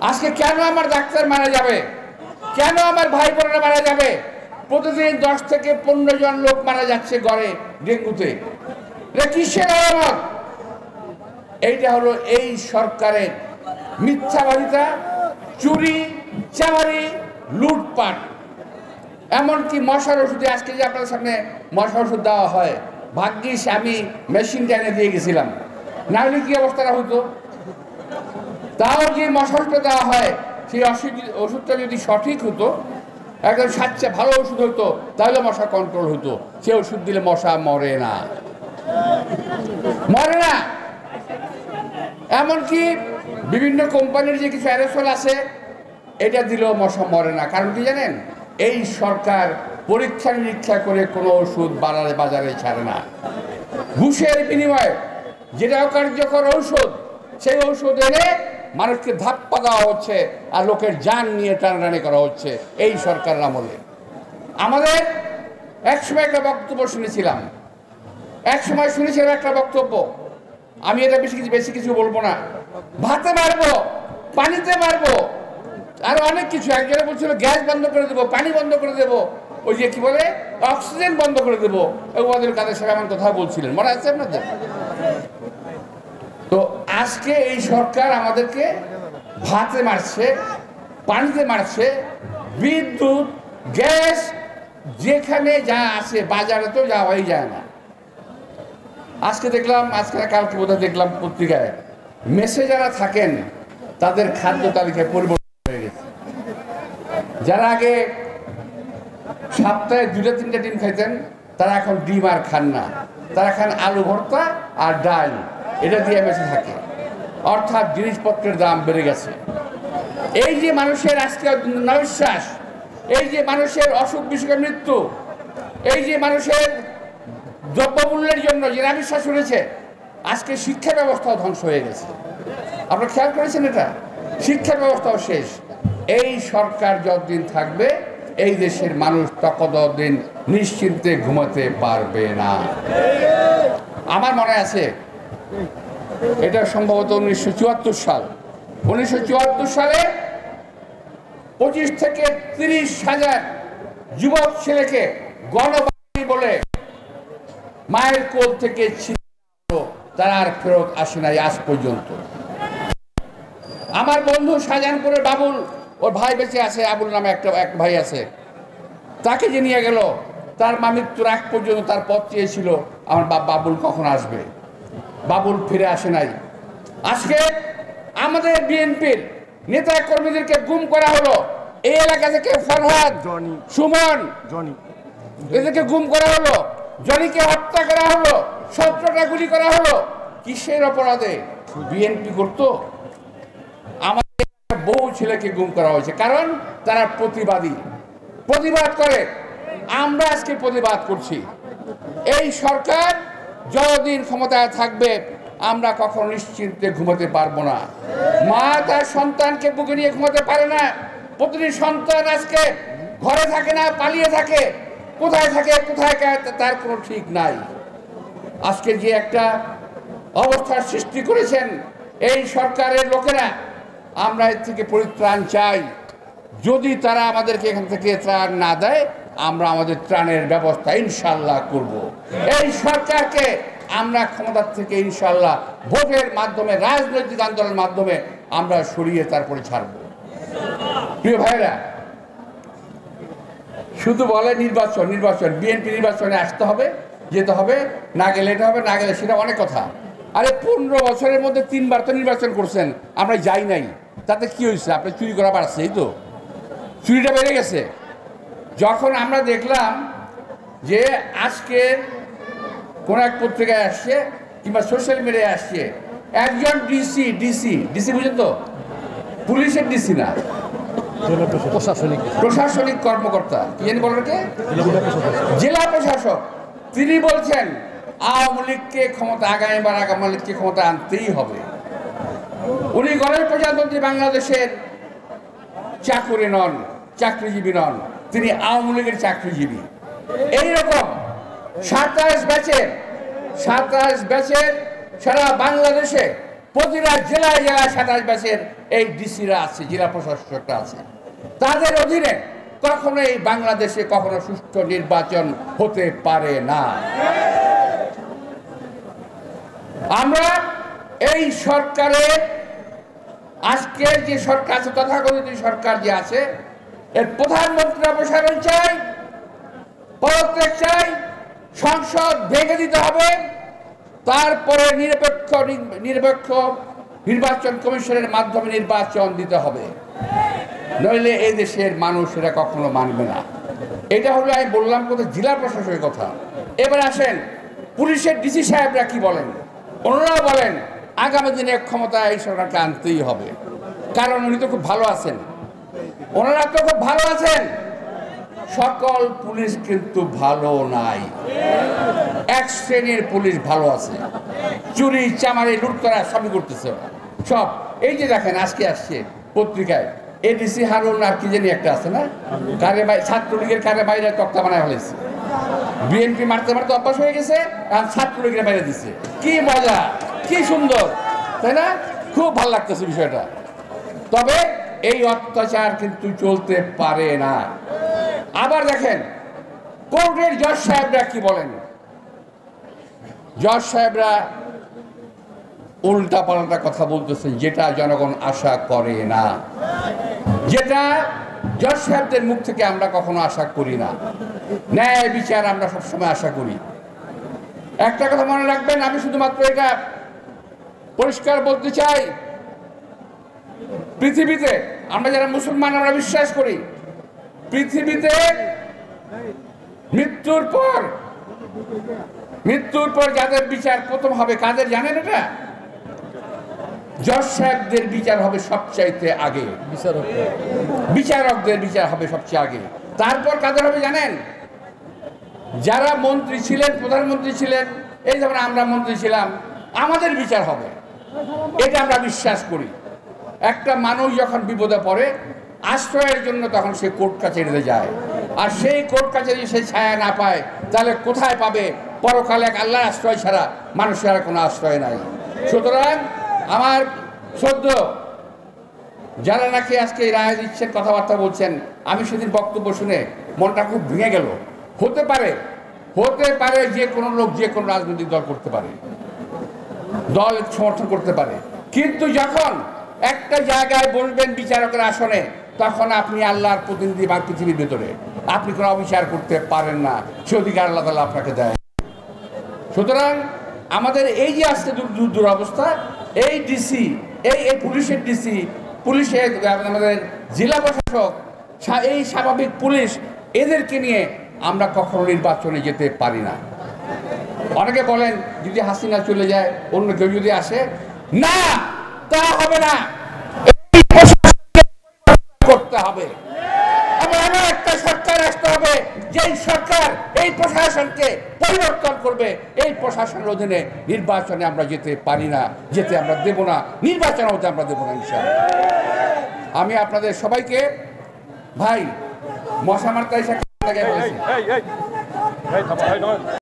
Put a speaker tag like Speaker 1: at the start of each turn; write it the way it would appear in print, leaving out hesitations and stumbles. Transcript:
Speaker 1: আজকে কেন আমার ডাক্তার মারা যাবে, কেন আমার ভাই বোনেরা মারা যাবে? প্রতিদিন 10 থেকে 15 জন লোক মারা যাচ্ছে গড়ে ডেঙ্গুতে। এটা কিসের আলামত? এইটা হলো এই সরকারের মিথ্যাবাদিতা, চুরি চামারি, লুটপাট। এমনকি মশার ওষুধে আজকে যে আপনার সামনে মশার ওষুধ দেওয়া হয়, ভাগ্যিস আমি মেশিনটা এনে দিয়ে গেছিলাম, না হলে কি অবস্থাটা হতো? তাও যে মশা ওষুধটা দেওয়া হয়, সেই ওষুধটা যদি সঠিক হতো, একদম স্বাচ্ছা ভালো ওষুধ হতো, তাহলে মশা কন্ট্রোল হতো। সে ওষুধ দিলে মশা মরে না, মরে না। এমনকি বিভিন্ন কোম্পানির যে কিছু অ্যারোসল আছে, এটা দিলেও মশা মরে না। কারণ কি জানেন? এই সরকার পরীক্ষা নিরীক্ষা করে কোনো ওষুধ বাজারে ছাড়ে না। ঘুষের বিনিময়ে যেটাও কার্যকর ঔষধ, সেই ঔষধ এনে মানুষকে ধাপ্পা দেওয়া হচ্ছে আর লোকের জান নিয়ে টানাটানি করা হচ্ছে এই সরকারের আমলে। আমাদের একসময় একটা বক্তব্য শুনেছিলাম, একটা বক্তব্য, আমি এটা বেশি কিছু বলবো না। ভাতে মারবো, পানিতে মারবো, আর অনেক কিছু। একজনে বলছিল গ্যাস বন্ধ করে দেবো, পানি বন্ধ করে দেবো, ওই যে কি বলে অক্সিজেন বন্ধ করে দেবো। ওদের কাদের সাথে এমন কথা বলছিলেন, মনে আছে আপনাদের? তো আজকে এই সরকার আমাদেরকে ভাতে মারছে, পানিতে মারছে, বিদ্যুৎ, গ্যাস যেখানে যা আছে বাজারে তো যাওয়াই যায় না। আজকে দেখলাম, কালকে বোধহয় দেখলাম পত্রিকায়, মেসে যারা থাকেন তাদের খাদ্য তালিকায় পরিবর্তন হয়ে গেছে। যারা আগে সপ্তাহে 2-3টা ডিম খাইতেন, তারা এখন ডিম আর খান না, তারা খান আলু ভর্তা আর ডাল, এটা দিয়ে মেসে থাকে। অর্থাৎ জিনিসপত্রের দাম বেড়ে গেছে। এই যে মানুষের আজকে নৈশ্বাস, এই যে মানুষের অসুখ বিসুখের মৃত্যু, এই যে মানুষের দ্রব্যমূল্যের জন্য যে নাভিশ্বাস উঠেছে, আজকে শিক্ষা ব্যবস্থাও ধ্বংস হয়ে গেছে। আপনারা খেয়াল করেছেন? এটা শিক্ষা ব্যবস্থাও শেষ। এই সরকার যতদিন থাকবে, এই দেশের মানুষ ততদিন নিশ্চিন্তে ঘুমাতে পারবে না। আমার মনে আছে, এটা সম্ভবত 1974 সাল। 1974 সালে 25 থেকে 30 হাজার যুবক ছেলেকে গণবাহিনী বলে মায়ের কোল থেকে তারা আর ফেরত আসে নাই আজ পর্যন্ত। আমার বন্ধু শাহজাহানপুরের বাবুল, ওর ভাই বেঁচে আছে, আবুল নামে এক ভাই আছে, তাকে যে নিয়ে গেল, তার মা মৃত্যুর আগ পর্যন্ত তার পথ চেয়েছিল আমার বাবুল কখন আসবে। বাবুল ফিরে আসে নাই। আজকে আমাদের বিএনপির নেতা কর্মীদেরকে গুম করা হলো। এই এলাকা থেকে ফরহাদ, সুমন, এদেরকে গুম করা হলো, জনিকে হত্যা করা হলো, 17টা গুলি করা হলো। কিসের অপরাধে? বিএনপি করতো? আমাদের বহু ছেলেকে গুম করা হয়েছে, কারণ তারা প্রতিবাদ করে। আমরা আজকে প্রতিবাদ করছি। এই সরকার যতদিন ক্ষমতায় থাকবে, আমরা কখনো নিশ্চিন্তে ঘুমাতে পারবো না। মা তার সন্তানকে বুকে নিয়ে ঘুমাতে পারে না। প্রতিটি সন্তান আজকে ঘরে থাকে না, পালিয়ে থাকে। কোথায় থাকে, কোথায় তার কোনো ঠিক নাই। আজকে যে একটা অবস্থার সৃষ্টি করেছেন এই সরকারের লোকেরা, আমরা এর থেকে পরিত্রাণ চাই। যদি তারা আমাদেরকে এখান থেকে ত্রাণ না দেয়, আমরা আমাদের ত্রাণের ব্যবস্থা ইনশাল্লাহ করব। এই সরকারকে আমরা ক্ষমতার থেকে ইনশাল্লাহ ভোটের মাধ্যমে, রাজনৈতিক আন্দোলনের মাধ্যমে আমরা সরিয়ে তারপরে ছাড়ব। প্রিয় ভাইরা, শুধু বলে নির্বাচন, বিএনপি নির্বাচনে আসতে হবে, যেতে হবে, না গেলে এটা হবে, না গেলে সেটা, অনেক কথা। আরে 15 বছরের মধ্যে 3 বার তো নির্বাচন করছেন, আমরা যাই নাই, তাতে কি হয়েছে? আপনি চুরি করা পারছে, এই তো চুরিটা বেড়ে গেছে। যখন আমরা দেখলাম যে আজকের কোন এক পত্রিকায় আসছে কিংবা সোশ্যাল মিডিয়ায় আসছে, একজন ডিসি বুঝেন তো, পুলিশের ডিসি না, প্রশাসনিক কর্মকর্তা, কি জানি বলেন, জেলা প্রশাসক, তিনি বলছেন আওয়ামী লীগকে ক্ষমতা, আগামীবার আওয়ামী লীগকে ক্ষমতা আনতেই হবে। উনি গণেশ প্রজাতন্ত্রী বাংলাদেশের চাকরিজীবী নন, তিনি আওয়ামী লীগের চাকরিজীবী। এইরকম 27 ব্যাচের সারা বাংলাদেশে প্রতিটা জেলায় 27 ব্যাচের এই ডিসিরা আছে, জেলা প্রশাসকরা আছে, তাদের অধীনে কখনো এই বাংলাদেশে কখনো সুষ্ঠু নির্বাচন হতে পারে না। আমরা এই সরকারের আজকের যে সরকার আছে, তথাকথিত সরকার যে আছে, এর প্রধানমন্ত্রী অপসারণ চাই, পদত্যাগ চাই, সংসদ ভেঙে দিতে হবে, তারপরে নিরপেক্ষ নির্বাচন কমিশনের মাধ্যমে নির্বাচন দিতে হবে, নইলে এই দেশের মানুষেরা কখনো মানবে না। এটা হলো আমি বললাম কথা, জেলা প্রশাসনের কথা। এবার আসেন পুলিশের ডিসি সাহেবরা কি বলেন। ওনারা বলেন আগামী দিনে ক্ষমতায় এই সরকারকে আনতেই হবে, কারণ উনি তো খুব ভালো আছেন, ওনারা তো খুব ভালো আছেন। সকল পুলিশ কিন্তু ভালো নাই, এক শ্রেণীর পুলিশ ভালো আছে, চুরি চামারি লুটতরা সবই করতেছে সব। এই যে দেখেন আজকে আসছে পত্রিকায় এডিসি হারুন আর কি জানি একটা আছে না, কারে ছাত্রলীগের কারে বাইরে তক্তা বানায় ফেলেছে, বিএনপি মারতে মারতে অভ্যাস হয়ে গেছে আর ছাত্রলীগের বাইরে দিচ্ছে। কি মজা, কি সুন্দর, তাই না? খুব ভালো লাগতেছে বিষয়টা। তবে এই অত্যাচার কিন্তু চলতে পারে না। আবার দেখেন কোর্টের জজ সাহেবরা কি বলেন। জজ সাহেবরা উল্টা পাল্টা কথা বলতেছেন, যেটা জনগণ আশা করে না, যেটা জজ সাহেবদের মুখ থেকে আমরা কখনো আশা করি না। ন্যায় বিচার আমরা সবসময় আশা করি। একটা কথা মনে রাখবেন, আমি শুধুমাত্র এটা পরিষ্কার বলতে চাই, পৃথিবীতে আমরা যারা মুসলমান আমরা বিশ্বাস করি, পৃথিবীতে মৃত্যুর পর যাদের বিচার প্রথম হবে কাদের জানেন? এটা জজ সাহেবদের বিচার হবে সবচাইতে আগে, বিচারকদের বিচার হবে সবচেয়ে আগে। তারপর কাদের হবে জানেন? যারা মন্ত্রী ছিলেন, প্রধানমন্ত্রী ছিলেন, এই যেমন আমরা মন্ত্রী ছিলাম, আমাদের বিচার হবে। এটা আমরা বিশ্বাস করি। একটা মানুষ যখন বিপদে পড়ে আশ্রয়ের জন্য তখন সে কোর্ট কাছারিতে যায়, আর সেই কোর্ট কাছারি সে ছায়া না পায়, তাহলে কোথায় পাবে? পরকালে এক আল্লাহর আশ্রয় ছাড়া মানুষের আর কোনো আশ্রয় নাই। সুতরাং আমার শ্রদ্ধ যারা নাকি আজকে এই রায় দিচ্ছেন, কথাবার্তা বলছেন, আমি সেদিন বক্তব্য শুনে মনটা খুব ভেঙে গেল। হতে পারে যে কোনো লোক যে কোনো রাজনৈতিক দল করতে পারে, দল সমর্থন করতে পারে, কিন্তু যখন একটা জায়গায় বলবেন বিচারকের আসনে, তখন আপনি আল্লাহর প্রতিনিধি বা পৃথিবীর ভেতরে আপনি কোনো অবিচার করতে পারেন না, সে অধিকার আল্লাহ তাআলা আপনাকে দেয়। সুতরাং আমাদের এই যে আজকে দুরবস্থা, এই ডিসি, এই পুলিশের ডিসি, পুলিশের আমাদের জেলা প্রশাসক, এই স্বাভাবিক পুলিশ, এদেরকে নিয়ে আমরা কখনো নির্বাচনে যেতে পারি না। অনেকে বলেন যদি হাসিনা চলে যায়, অন্য কেউ যদি আসে, না, তা হবে না, করতে হবে। এমন একটা সরকার আসতে হবে যেই সরকার এই প্রশাসনকে পরিবর্তন করবে। এই প্রশাসনের অধীনে নির্বাচনে আমরা যেতে পারি না, যেতে আমরা দেব না, নির্বাচন হতে আমরা দেব না ইনশাআল্লাহ। আমি আপনাদের সবাইকে ভাই মশা মারতে এসে বলেছি।